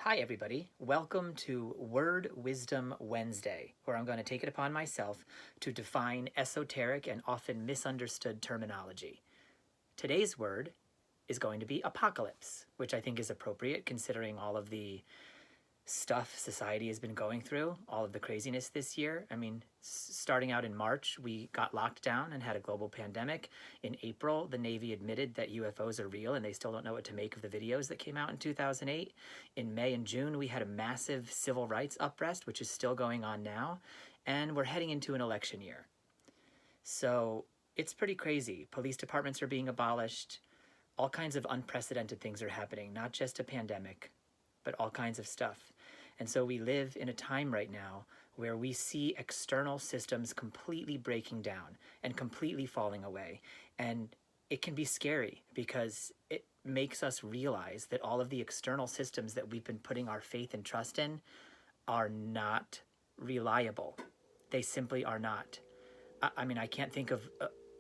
Hi, everybody. Welcome to Word Wisdom Wednesday, where I'm going to take it upon myself to define esoteric and often misunderstood terminology. Today's word is going to be apocalypse, which I think is appropriate considering all of the stuff society has been going through, all of the craziness this year. I mean, starting out in March, we got locked down and had a global pandemic. In April, the Navy admitted that UFOs are real and they still don't know what to make of the videos that came out in 2008. In May and June, we had a massive civil rights uprising, which is still going on now. And we're heading into an election year. So it's pretty crazy. Police departments are being abolished. All kinds of unprecedented things are happening, not just a pandemic, but all kinds of stuff. And so we live in a time right now where we see external systems completely breaking down and completely falling away. And it can be scary because it makes us realize that all of the external systems that we've been putting our faith and trust in are not reliable. They simply are not. I mean, I can't think of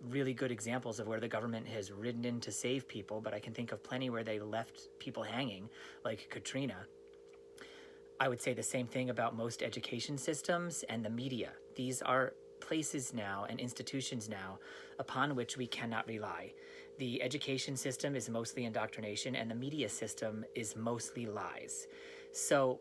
really good examples of where the government has ridden in to save people, but I can think of plenty where they left people hanging, like Katrina. I would say the same thing about most education systems and the media. These are places now and institutions now upon which we cannot rely. The education system is mostly indoctrination, and the media system is mostly lies. So,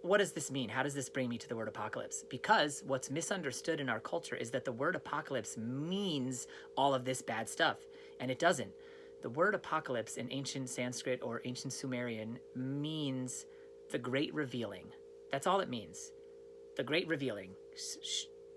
what does this mean? How does this bring me to the word apocalypse? Because what's misunderstood in our culture is that the word apocalypse means all of this bad stuff, and it doesn't. The word apocalypse in ancient Sanskrit or ancient Sumerian means the great revealing. That's all it means. The great revealing.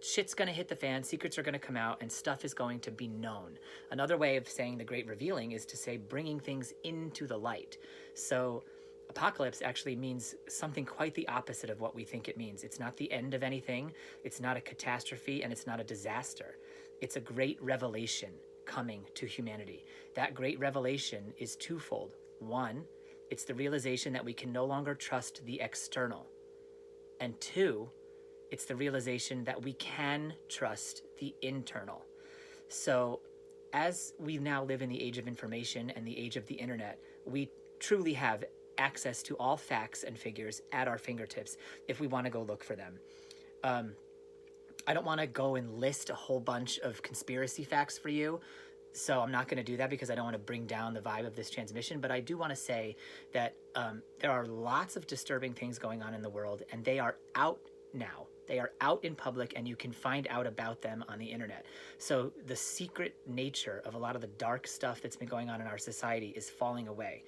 Shit's going to hit the fan, secrets are going to come out, and stuff is going to be known. Another way of saying the great revealing is to say bringing things into the light. So apocalypse actually means something quite the opposite of what we think it means. It's not the end of anything, it's not a catastrophe, and it's not a disaster. It's a great revelation coming to humanity. That great revelation is twofold. One, it's the realization that we can no longer trust the external. And two, it's the realization that we can trust the internal. So as we now live in the age of information and the age of the internet, we truly have access to all facts and figures at our fingertips if we want to go look for them. I don't want to go and list a whole bunch of conspiracy facts for you, so I'm not going to do that because I don't want to bring down the vibe of this transmission, but I do want to say that there are lots of disturbing things going on in the world, and they are out now. They are out in public, and you can find out about them on the internet. So the secret nature of a lot of the dark stuff that's been going on in our society is falling away.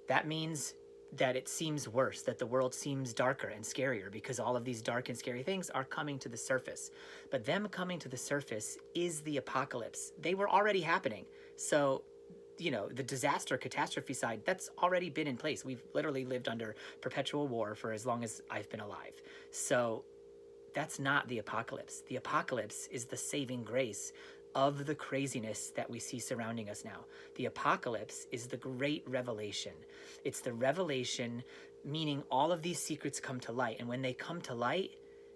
That means that it seems worse, that the world seems darker and scarier because all of these dark and scary things are coming to the surface. But them coming to the surface is the apocalypse. They were already happening. So, the disaster catastrophe side, that's already been in place. We've literally lived under perpetual war for as long as I've been alive. So that's not the apocalypse. The apocalypse is the saving grace of the craziness that we see surrounding us now. The apocalypse is the great revelation. It's the revelation, meaning all of these secrets come to light. And when they come to light,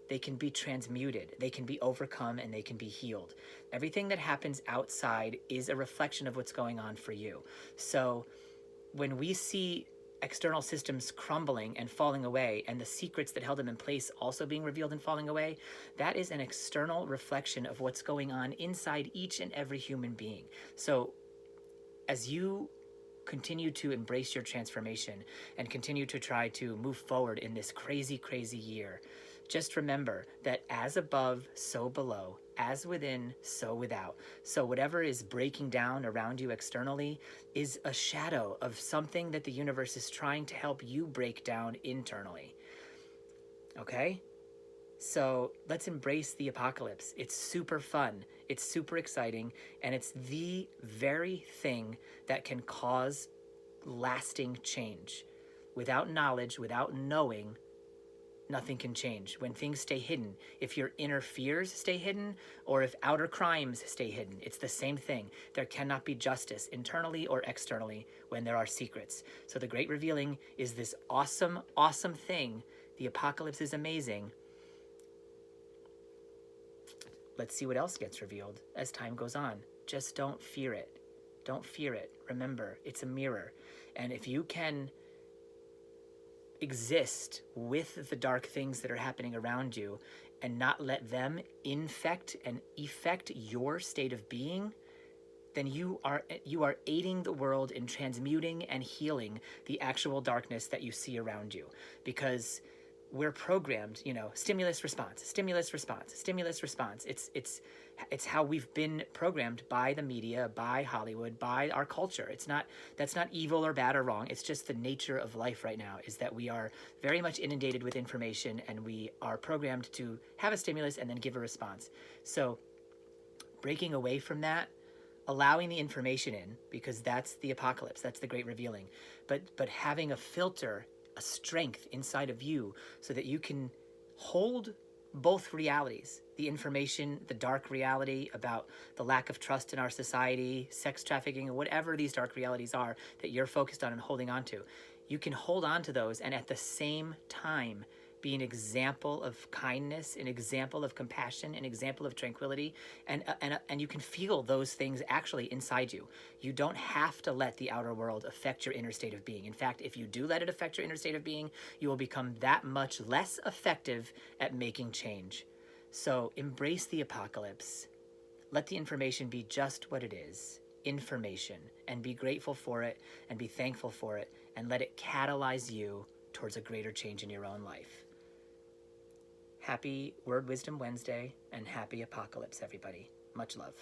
they can be transmuted, they can be overcome, and they can be healed. Everything that happens outside is a reflection of what's going on for you. So when we see external systems crumbling and falling away, and the secrets that held them in place also being revealed and falling away, that is an external reflection of what's going on inside each and every human being. So as you continue to embrace your transformation and continue to try to move forward in this crazy, crazy year, just remember that as above, so below, as within, so without. So whatever is breaking down around you externally is a shadow of something that the universe is trying to help you break down internally. Okay? So let's embrace the apocalypse. It's super fun, it's super exciting, and it's the very thing that can cause lasting change. Without knowledge, without knowing, nothing can change. When things stay hidden, if your inner fears stay hidden, or if outer crimes stay hidden, it's the same thing. There cannot be justice internally or externally when there are secrets. So the great revealing is this awesome, awesome thing. The apocalypse is amazing. Let's see what else gets revealed as time goes on. Just don't fear it. Don't fear it. Remember, it's a mirror. And if you can exist with the dark things that are happening around you and not let them infect and effect your state of being, then you are aiding the world in transmuting and healing the actual darkness that you see around you. Because we're programmed, stimulus response, stimulus response, stimulus response. It's how we've been programmed by the media, by Hollywood, by our culture. That's not evil or bad or wrong. It's just the nature of life right now, is that we are very much inundated with information, and we are programmed to have a stimulus and then give a response. So breaking away from that, allowing the information in, because that's the apocalypse, that's the great revealing, but having a filter, a strength inside of you so that you can hold both realities, the information, the dark reality about the lack of trust in our society, sex trafficking, whatever these dark realities are that you're focused on and holding on to. You can hold on to those and at the same time be an example of kindness, an example of compassion, an example of tranquility, and you can feel those things actually inside you. You don't have to let the outer world affect your inner state of being. In fact, if you do let it affect your inner state of being, you will become that much less effective at making change. So embrace the apocalypse. Let the information be just what it is, information, and be grateful for it and be thankful for it, and let it catalyze you towards a greater change in your own life. Happy Word Wisdom Wednesday and happy apocalypse, everybody. Much love.